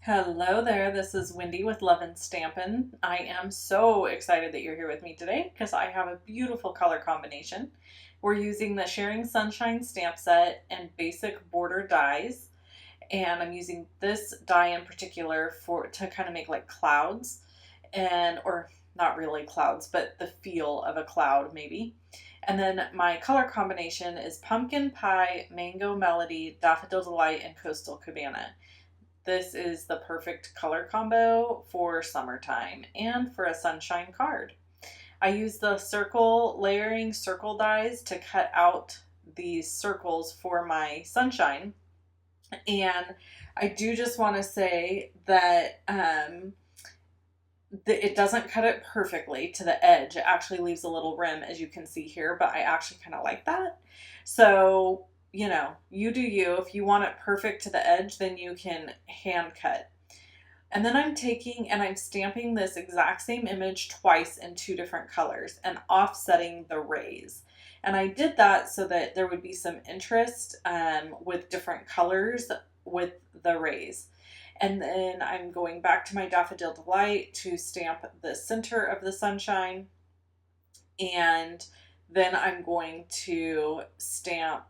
Hello there, this is Wendy with Love and Stampin'. I am so excited that you're here with me today because I have a beautiful color combination. We're using the Sharing Sunshine stamp set and basic border dies, and I'm using this die in particular to kind of make like clouds, or not really clouds, but the feel of a cloud maybe. And then my color combination is Pumpkin Pie, Mango Melody, Daffodil Delight, and Coastal Cabana. This is the perfect color combo for summertime and for a sunshine card. I use the layering circle dies to cut out these circles for my sunshine. And I do just want to say that it doesn't cut it perfectly to the edge. It actually leaves a little rim, as you can see here, but I actually kind of like that. So you do you. If you want it perfect to the edge, then you can hand cut. And then I'm taking and I'm stamping this exact same image twice in two different colors and offsetting the rays. And I did that so that there would be some interest with different colors with the rays. And then I'm going back to my Daffodil Delight to stamp the center of the sunshine. And then I'm going to stamp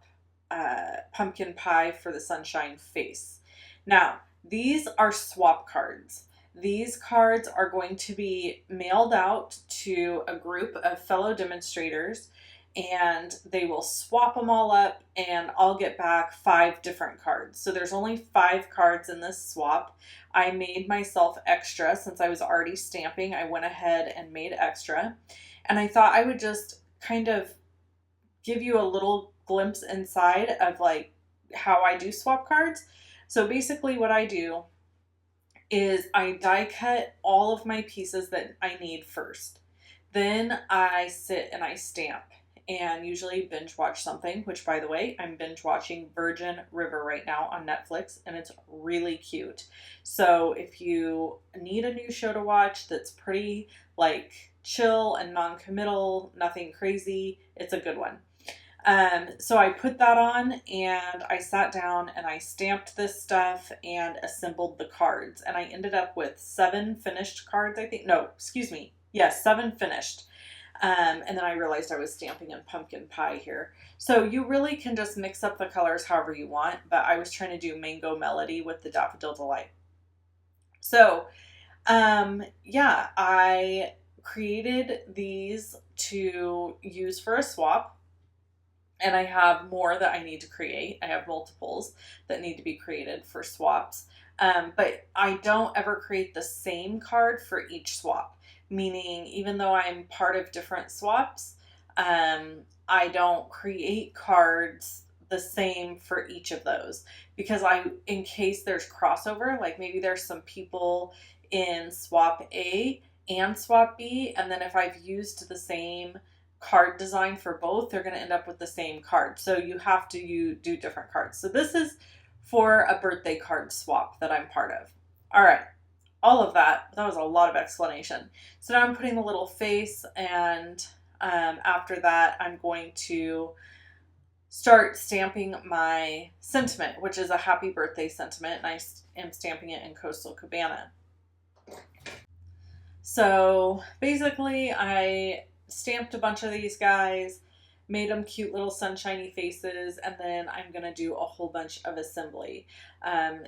Pumpkin Pie for the sunshine face. Now, these are swap cards. These cards are going to be mailed out to a group of fellow demonstrators, and they will swap them all up, and I'll get back 5 different cards. So there's only 5 cards in this swap. I made myself extra since I was already stamping. I went ahead and made extra, and I thought I would just kind of give you a little glimpse inside of like how I do swap cards. So basically what I do is I die cut all of my pieces that I need first. Then I sit and I stamp and usually binge watch something, which by the way, I'm binge watching Virgin River right now on Netflix, and it's really cute. So if you need a new show to watch that's pretty like chill and non-committal, nothing crazy, it's a good one. So I put that on and I sat down and I stamped this stuff and assembled the cards. And I ended up with 7 finished cards, I think. No, excuse me. Yes, 7 finished. And then I realized I was stamping in Pumpkin Pie here. So you really can just mix up the colors however you want. But I was trying to do Mango Melody with the Daffodil Delight. So, yeah, I created these to use for a swap. And I have more that I need to create. I have multiples that need to be created for swaps. But I don't ever create the same card for each swap. Meaning, even though I'm part of different swaps, I don't create cards the same for each of those. Because in case there's crossover, like maybe there's some people in swap A and swap B. And then if I've used the same card design for both, they're going to end up with the same card. So you do different cards. So this is for a birthday card swap that I'm part of. All right. All of that was a lot of explanation. So now I'm putting the little face, and after that I'm going to start stamping my sentiment, which is a happy birthday sentiment, and I am stamping it in Coastal Cabana. So basically I stamped a bunch of these guys, made them cute little sunshiny faces, and then I'm going to do a whole bunch of assembly.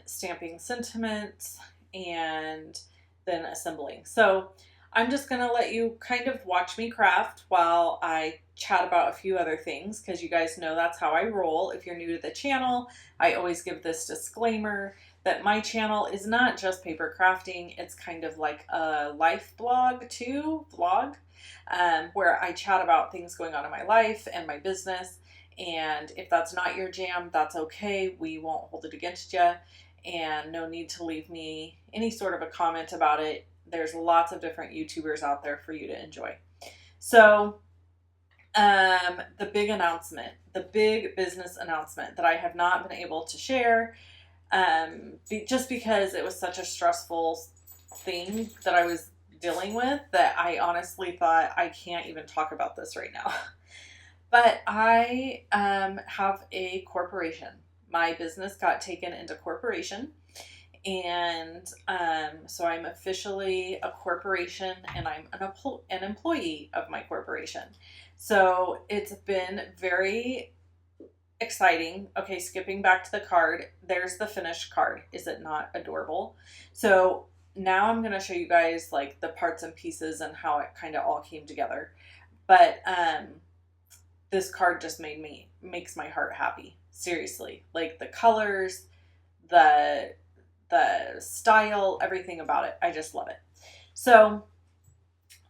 Stamping sentiments and then assembling. So I'm just going to let you kind of watch me craft while I chat about a few other things, because you guys know that's how I roll. If you're new to the channel, I always give this disclaimer that my channel is not just paper crafting. It's kind of like a life blog too, where I chat about things going on in my life and my business. And if that's not your jam, that's okay. We won't hold it against you, and no need to leave me any sort of a comment about it. There's lots of different YouTubers out there for you to enjoy. So the big announcement, the big business announcement that I have not been able to share, just because it was such a stressful thing that I was dealing with, that I honestly thought I can't even talk about this right now. But I have a corporation. My business got taken into corporation, And so I'm officially a corporation, and I'm an employee of my corporation. So it's been very exciting. Okay, skipping back to the card, there's the finished card. Is it not adorable? So now I'm going to show you guys like the parts and pieces and how it kind of all came together. But this card just makes my heart happy. Seriously. Like the colors, the style, everything about it. I just love it. So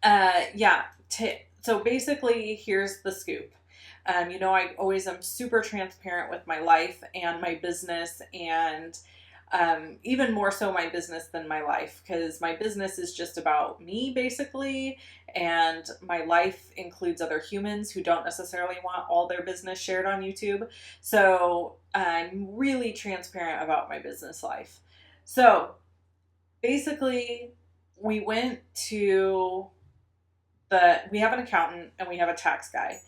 yeah, so basically here's the scoop. I always am super transparent with my life and my business, and even more so my business than my life, because my business is just about me basically, and my life includes other humans who don't necessarily want all their business shared on YouTube. So I'm really transparent about my business life. So basically, we went to we have an accountant and we have a tax guy.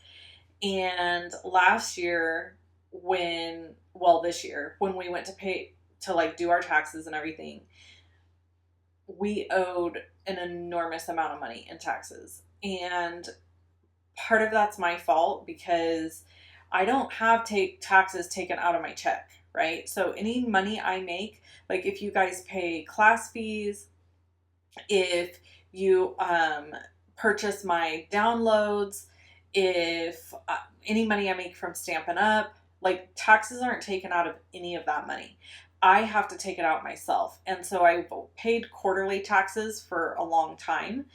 And last year, this year, when we went to pay to like do our taxes and everything, we owed an enormous amount of money in taxes. And part of that's my fault because I don't have taxes taken out of my check, right? So any money I make, like if you guys pay class fees, if you purchase my downloads, if any money I make from Stampin Up, like taxes aren't taken out of any of that money. I have to take it out myself. And so I paid quarterly taxes for a long time,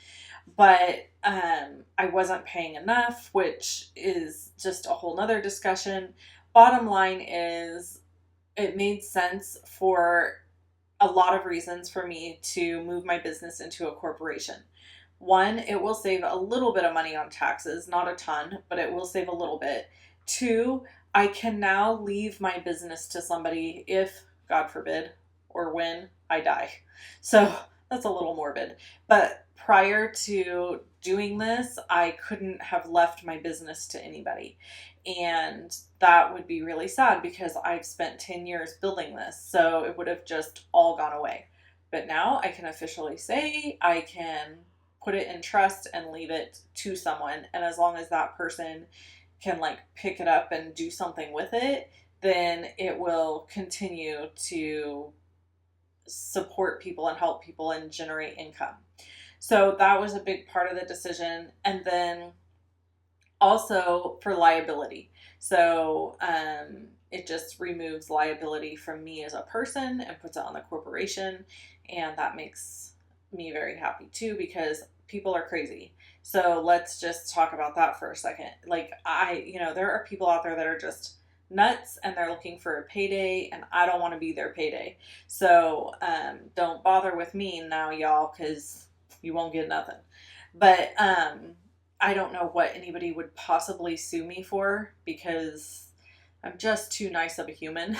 but I wasn't paying enough, which is just a whole nother discussion. Bottom line is it made sense for a lot of reasons for me to move my business into a corporation. One, it will save a little bit of money on taxes, not a ton, but it will save a little bit. Two, I can now leave my business to somebody if, God forbid, or when I die. So that's a little morbid. But prior to doing this, I couldn't have left my business to anybody. And that would be really sad because I've spent 10 years building this. So it would have just all gone away. But now I can officially say I can put it in trust and leave it to someone. And as long as that person can like pick it up and do something with it, then it will continue to support people and help people and generate income. So that was a big part of the decision. And then also for liability. So it just removes liability from me as a person and puts it on the corporation. And that makes me very happy too, because people are crazy. So let's just talk about that for a second. Like there are people out there that are just nuts and they're looking for a payday, and I don't want to be their payday. So don't bother with me now, y'all, because you won't get nothing. But I don't know what anybody would possibly sue me for because I'm just too nice of a human.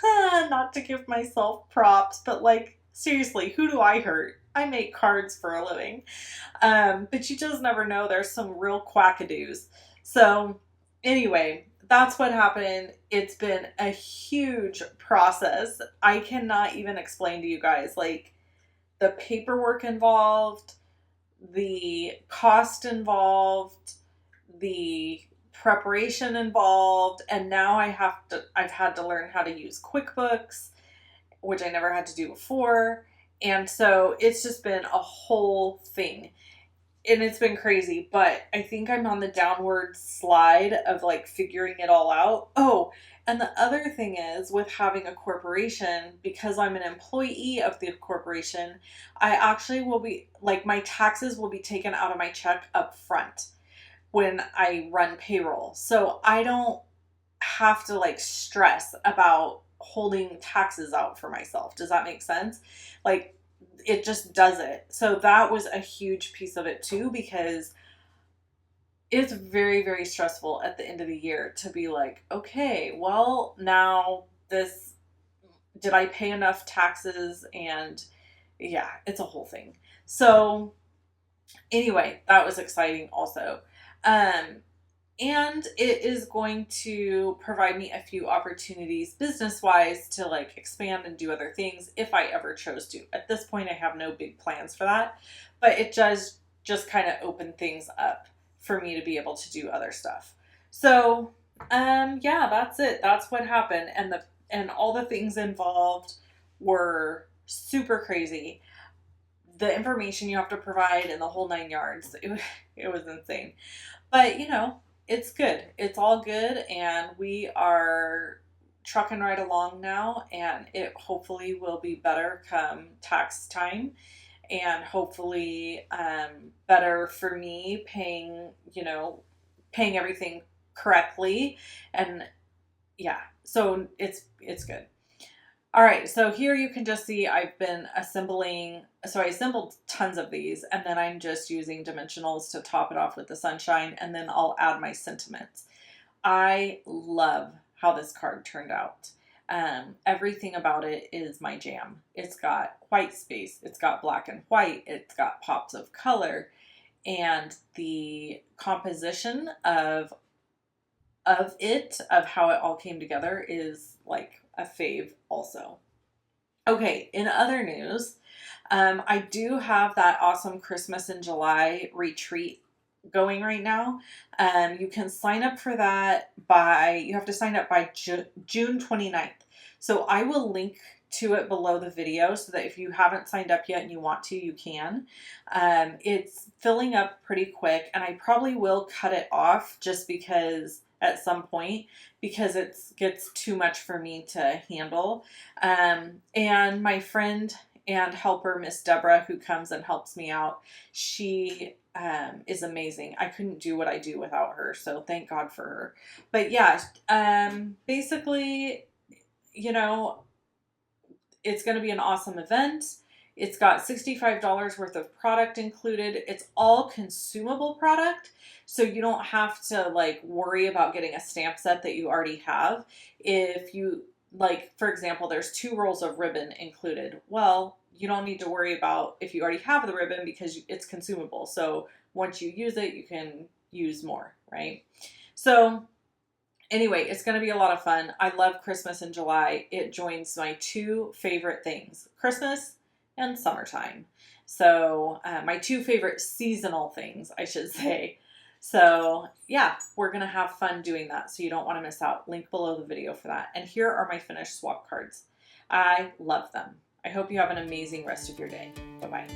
Not to give myself props, but like, seriously, who do I hurt? I make cards for a living. But you just never know. There's some real quackadoos. So anyway, that's what happened. It's been a huge process. I cannot even explain to you guys, like, the paperwork involved, the cost involved, the preparation involved, and now I've had to learn how to use QuickBooks, which I never had to do before. And so it's just been a whole thing. And it's been crazy, but I think I'm on the downward slide of like figuring it all out. Oh, and the other thing is with having a corporation, because I'm an employee of the corporation, I actually will be like, my taxes will be taken out of my check up front when I run payroll. So I don't have to like stress about holding taxes out for myself. Does that make sense? Like, it just does it. So that was a huge piece of it too, because it's very, very stressful at the end of the year to be like, okay, well, now did I pay enough taxes? And yeah, it's a whole thing. So anyway, that was exciting also. And it is going to provide me a few opportunities business-wise to like expand and do other things if I ever chose to. At this point, I have no big plans for that, but it does just kind of open things up for me to be able to do other stuff. So, yeah, that's it. That's what happened, and all the things involved were super crazy. The information you have to provide and the whole 9 yards, it was insane. But, it's good. It's all good. And we are trucking right along now. And it hopefully will be better come tax time. And hopefully better for me paying everything correctly. And yeah, so it's good. All right, so here you can just see I've been assembling, so I assembled tons of these, and then I'm just using dimensionals to top it off with the sunshine, and then I'll add my sentiments. I love how this card turned out. Everything about it is my jam. It's got white space, it's got black and white, it's got pops of color, and the composition of how it all came together is like a fave also. Okay, in other news, I do have that awesome Christmas in July retreat going right now. You can sign up for that you have to sign up by June 29th. So I will link to it below the video so that if you haven't signed up yet and you want to, you can. It's filling up pretty quick, and I probably will cut it off just because at some point, because it gets too much for me to handle. And my friend and helper, Miss Deborah, who comes and helps me out, she is amazing. I couldn't do what I do without her, so thank God for her. But yeah, basically, it's going to be an awesome event. It's got $65 worth of product included. It's all consumable product, so you don't have to like worry about getting a stamp set that you already have. If you like, for example, there's 2 rolls of ribbon included. Well, you don't need to worry about if you already have the ribbon because it's consumable. So once you use it, you can use more, right? So anyway, it's going to be a lot of fun. I love Christmas in July. It joins my 2 favorite things, Christmas and summertime. So my 2 favorite seasonal things, I should say. So yeah, we're going to have fun doing that. So you don't want to miss out. Link below the video for that. And here are my finished swap cards. I love them. I hope you have an amazing rest of your day. Bye-bye.